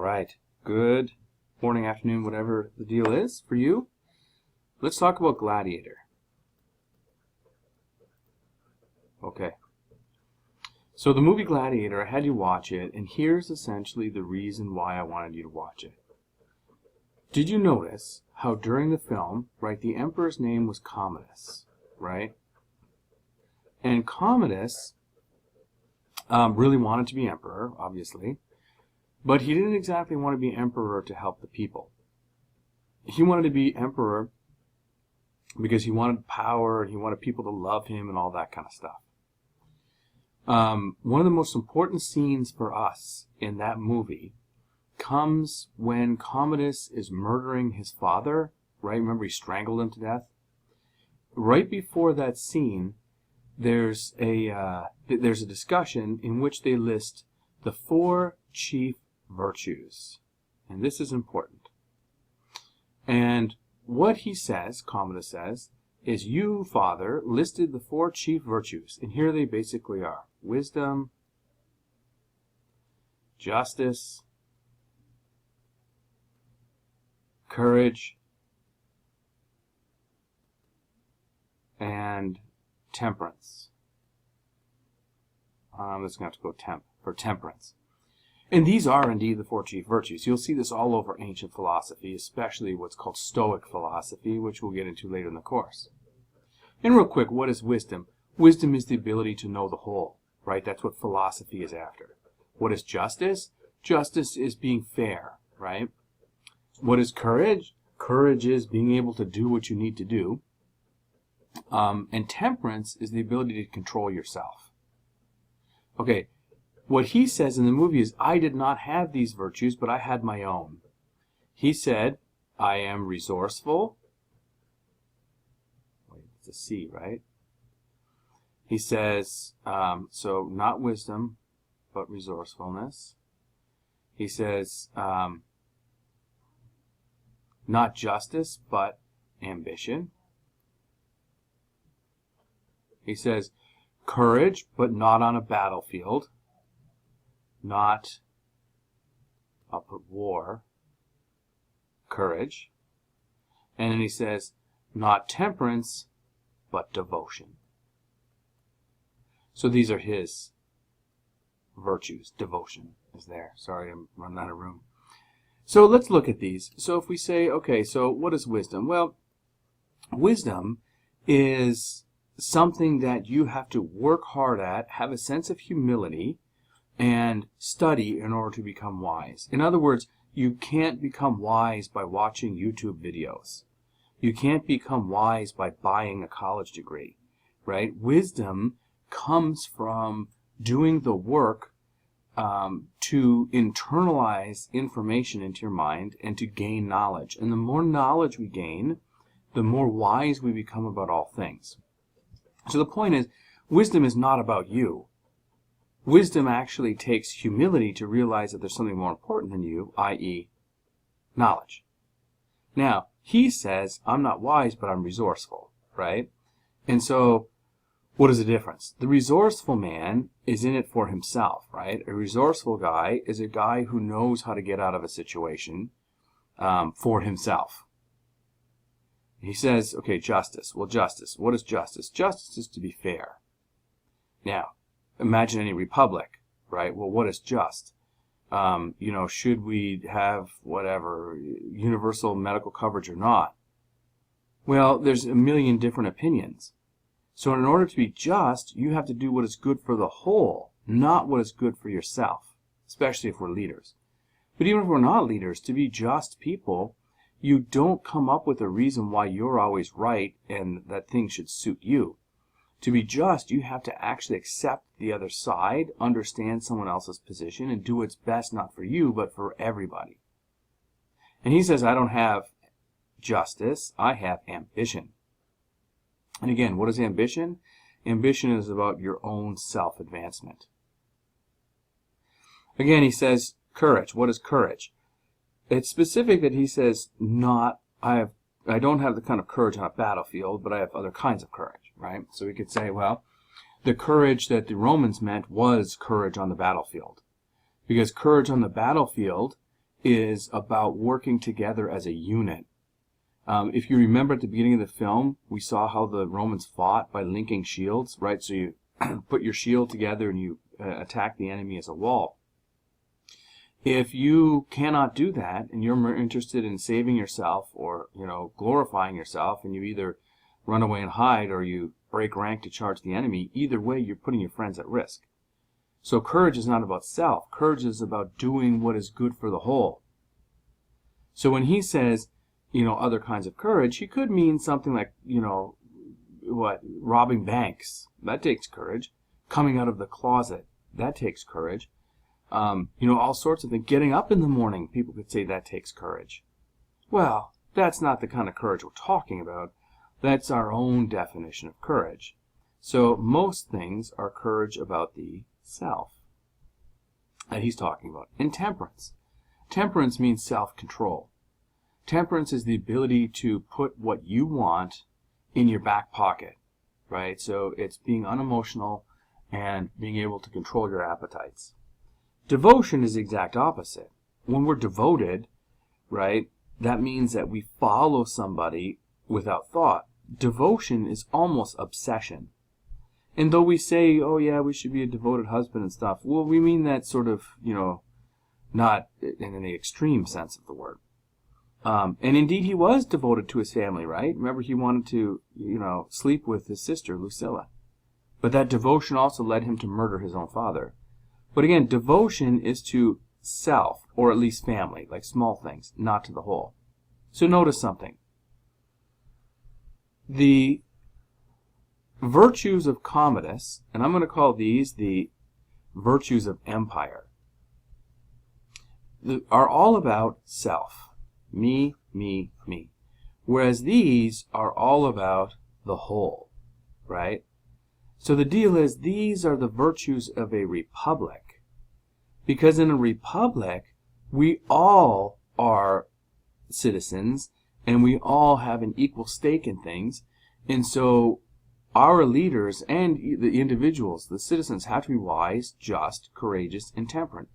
All right. Good morning, afternoon, whatever the deal is for you. Let's talk about Gladiator. Okay. So the movie Gladiator, I had you watch it, and here's essentially the reason why I wanted you to watch it. Did you notice how during the film, right, the emperor's name was Commodus, right? And Commodus really wanted to be emperor, obviously, but he didn't exactly want to be emperor to help the people. He wanted to be emperor because he wanted power and he wanted people to love him and all that kind of stuff. One of the most important scenes for us in that movie comes when Commodus is murdering his father, right? Remember, he strangled him to death? Right before that scene, there's a discussion in which they list the 4 chief virtues. And this is important. And what he says, Commodus says, is you, Father, listed the 4 chief virtues. And here they basically are: wisdom, justice, courage, and temperance. I'm just going to have to go for temperance. And these are indeed the 4 chief virtues. You'll see this all over ancient philosophy, especially what's called Stoic philosophy, which we'll get into later in the course. And real quick, what is wisdom? Wisdom is the ability to know the whole, right? That's what philosophy is after. What is justice? Justice is being fair, right? What is courage? Courage is being able to do what you need to do. And temperance is the ability to control yourself. Okay, what he says in the movie is, I did not have these virtues, but I had my own. He said, I am resourceful. Wait, it's a C, right? He says, so not wisdom, but resourcefulness. He says, not justice, but ambition. He says, courage, but not on a battlefield. Not up at war. Courage. And then he says, not temperance, but devotion. So these are his virtues. Devotion is there. Sorry, I'm running out of room. So let's look at these. So if we say, okay, so what is wisdom? Well, wisdom is something that you have to work hard at, have a sense of humility, and study in order to become wise. In other words, you can't become wise by watching YouTube videos. You can't become wise by buying a college degree, right? Wisdom comes from doing the work to internalize information into your mind and to gain knowledge. And the more knowledge we gain, the more wise we become about all things. So the point is, wisdom is not about you. Wisdom actually takes humility to realize that there's something more important than you, i.e., knowledge. Now, he says, I'm not wise, but I'm resourceful, right? And so, what is the difference? The resourceful man is in it for himself, right? A resourceful guy is a guy who knows how to get out of a situation for himself. He says, okay, justice. Well, justice. What is justice? Justice is to be fair. Now, imagine any republic, right? Well, what is just? Should we have whatever, universal medical coverage or not? Well, there's a million different opinions. So in order to be just, you have to do what is good for the whole, not what is good for yourself, especially if we're leaders. But even if we're not leaders, to be just people, you don't come up with a reason why you're always right and that things should suit you. To be just, you have to actually accept the other side, understand someone else's position, and do what's best not for you, but for everybody. And he says, I don't have justice, I have ambition. And again, what is ambition? Ambition is about your own self-advancement. Again, he says, courage. What is courage? It's specific that he says, I don't have the kind of courage on a battlefield, but I have other kinds of courage, right? So we could say, well, the courage that the Romans meant was courage on the battlefield. Because courage on the battlefield is about working together as a unit. If you remember at the beginning of the film, we saw how the Romans fought by linking shields, right? So you put your shield together and you attack the enemy as a wall. If you cannot do that and you're more interested in saving yourself or, glorifying yourself, and you either run away and hide or you break rank to charge the enemy, either way you're putting your friends at risk. So courage is not about self. Courage is about doing what is good for the whole. So when he says, other kinds of courage, he could mean something like, robbing banks. That takes courage. Coming out of the closet. That takes courage. All sorts of things. Getting up in the morning, people could say that takes courage. Well, that's not the kind of courage we're talking about. That's our own definition of courage. So most things are courage about the self that he's talking about. And temperance. Temperance means self-control. Temperance is the ability to put what you want in your back pocket, right? So it's being unemotional and being able to control your appetites. Devotion is the exact opposite. When we're devoted, right, that means that we follow somebody without thought. Devotion is almost obsession. And though we say, oh yeah, we should be a devoted husband and stuff, well, we mean that sort of, not in the extreme sense of the word. And indeed he was devoted to his family, right? Remember, he wanted to, sleep with his sister, Lucilla. But that devotion also led him to murder his own father. But again, devotion is to self, or at least family, like small things, not to the whole. So notice something. The virtues of Commodus, and I'm going to call these the virtues of empire, are all about self. Me, me, me. Whereas these are all about the whole, right? So the deal is, these are the virtues of a republic. Because in a republic, we all are citizens, and we all have an equal stake in things. And so our leaders and the individuals, the citizens, have to be wise, just, courageous, and temperate.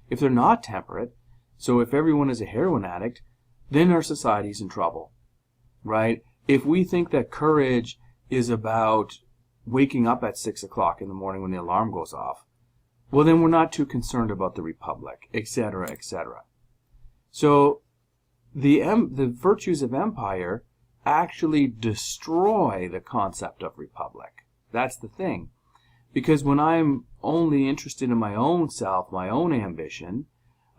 If they're not temperate, so if everyone is a heroin addict, then our society's in trouble, right? If we think that courage is about waking up at 6 o'clock in the morning when the alarm goes off, well, then we're not too concerned about the republic, etc., etc. So the virtues of empire actually destroy the concept of republic. That's the thing. Because when I'm only interested in my own self, my own ambition,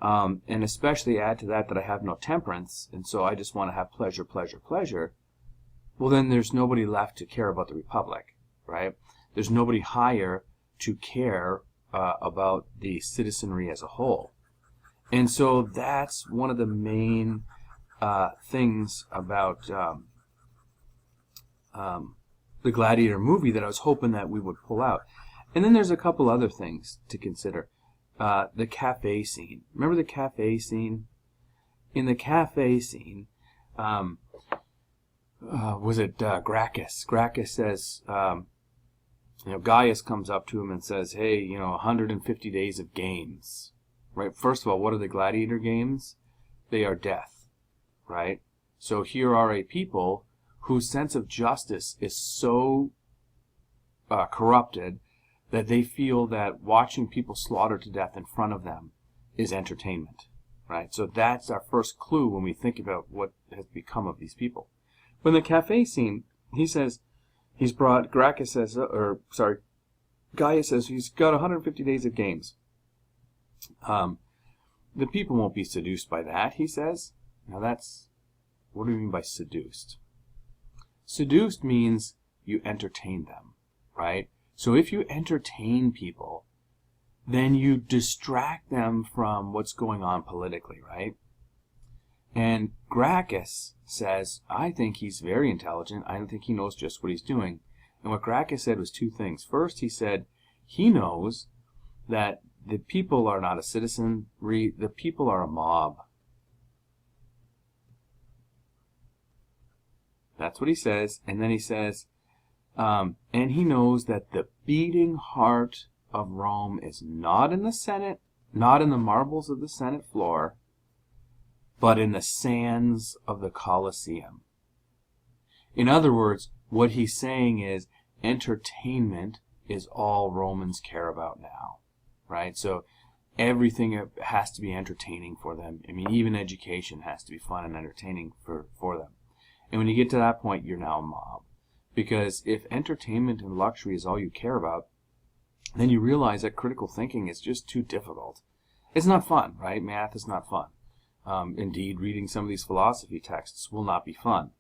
and especially add to that I have no temperance, and so I just want to have pleasure, pleasure, pleasure, well, then there's nobody left to care about the republic, right? There's nobody higher to care about the citizenry as a whole. And so that's one of the main things about the Gladiator movie that I was hoping that we would pull out. And then there's a couple other things to consider. The cafe scene. Remember the cafe scene? In the cafe scene, was it Gracchus? Gracchus says, Gaius comes up to him and says, hey, 150 days of games. Right? First of all, what are the gladiator games? They are death. Right? So here are a people whose sense of justice is so corrupted that they feel that watching people slaughtered to death in front of them is entertainment, right? So that's our first clue when we think about what has become of these people. When the cafe scene, he says, Gaius says he's got 150 days of games. The people won't be seduced by that, he says. Now what do you mean by seduced? Seduced means you entertain them, right? So if you entertain people, then you distract them from what's going on politically, right? And Gracchus says, I think he's very intelligent. I don't think he knows just what he's doing. And what Gracchus said was two things. First, he said he knows that the people are not a citizenry, the people are a mob. That's what he says. And then he says, and he knows that the beating heart of Rome is not in the Senate, not in the marbles of the Senate floor, but in the sands of the Colosseum. In other words, what he's saying is entertainment is all Romans care about now, right? So everything has to be entertaining for them. I mean, even education has to be fun and entertaining for them. And when you get to that point, you're now a mob. Because if entertainment and luxury is all you care about, then you realize that critical thinking is just too difficult. It's not fun, right? Math is not fun. Indeed, reading some of these philosophy texts will not be fun.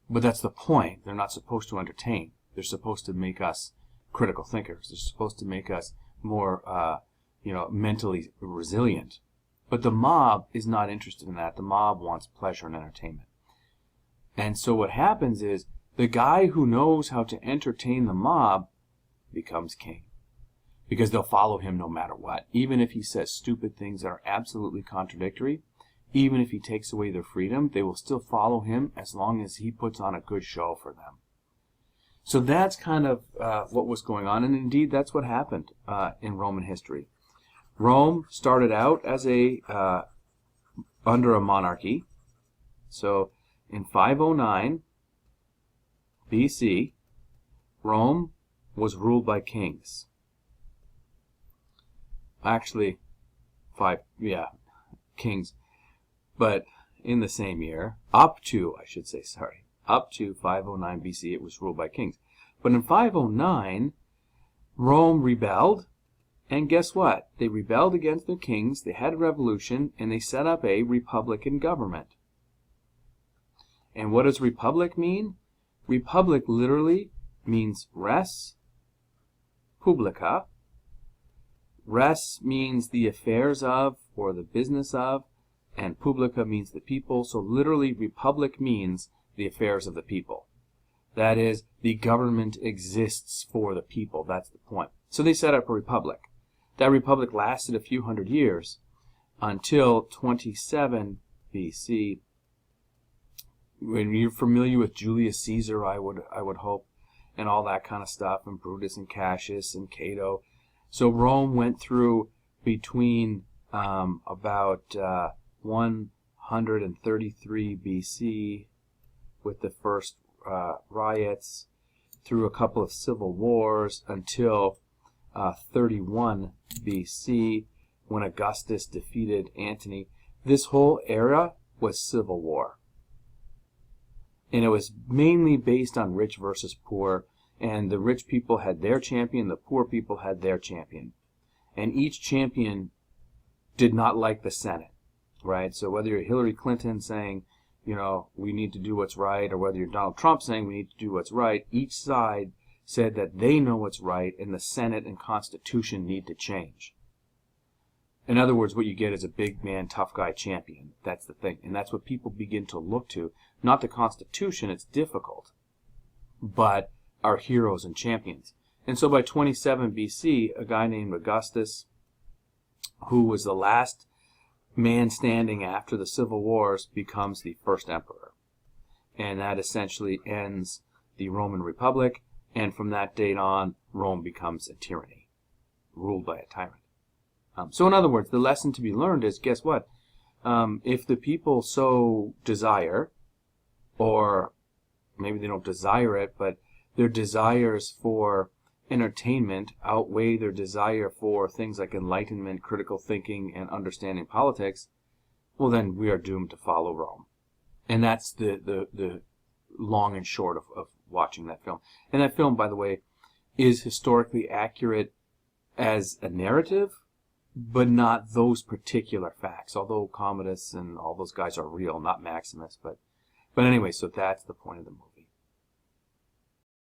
But that's the point. They're not supposed to entertain. They're supposed to make us critical thinkers. They're supposed to make us more, mentally resilient. But the mob is not interested in that. The mob wants pleasure and entertainment. And so what happens is the guy who knows how to entertain the mob becomes king. Because they'll follow him no matter what. Even if he says stupid things that are absolutely contradictory, even if he takes away their freedom, they will still follow him as long as he puts on a good show for them. So that's kind of what was going on, and indeed that's what happened in Roman history. Rome started out as under a monarchy. So in 509 BC, Rome was ruled by kings. Actually, kings. But in the same year, up to 509 BC, it was ruled by kings. But in 509, Rome rebelled, and guess what? They rebelled against their kings, they had a revolution, and they set up a republican government. And what does republic mean? Republic literally means res publica. Res means the affairs of, or the business of, and publica means the people. So literally, republic means the affairs of the people. That is, the government exists for the people. That's the point. So they set up a republic. That republic lasted a few hundred years until 27 BC. When you're familiar with Julius Caesar, I would hope, and all that kind of stuff, and Brutus and Cassius and Cato. So Rome went through between about 133 BC with the first riots, through a couple of civil wars until 31 BC when Augustus defeated Antony. This whole era was civil war. And it was mainly based on rich versus poor. And the rich people had their champion, the poor people had their champion. And each champion did not like the Senate, right? So whether you're Hillary Clinton saying, we need to do what's right, or whether you're Donald Trump saying we need to do what's right, each side said that they know what's right and the Senate and Constitution need to change. In other words, what you get is a big man, tough guy champion. That's the thing. And that's what people begin to look to. Not the Constitution, it's difficult, but our heroes and champions. And so by 27 BC, a guy named Augustus, who was the last man standing after the civil wars, becomes the first emperor. And that essentially ends the Roman Republic, and from that date on, Rome becomes a tyranny, ruled by a tyrant. So in other words, the lesson to be learned is, guess what? If the people so desire, or maybe they don't desire it, but their desires for entertainment outweigh their desire for things like enlightenment, critical thinking, and understanding politics, well then we are doomed to follow Rome. And that's the long and short of watching that film. And that film, by the way, is historically accurate as a narrative, but not those particular facts, although Commodus and all those guys are real, not Maximus. But anyway, so that's the point of the movie.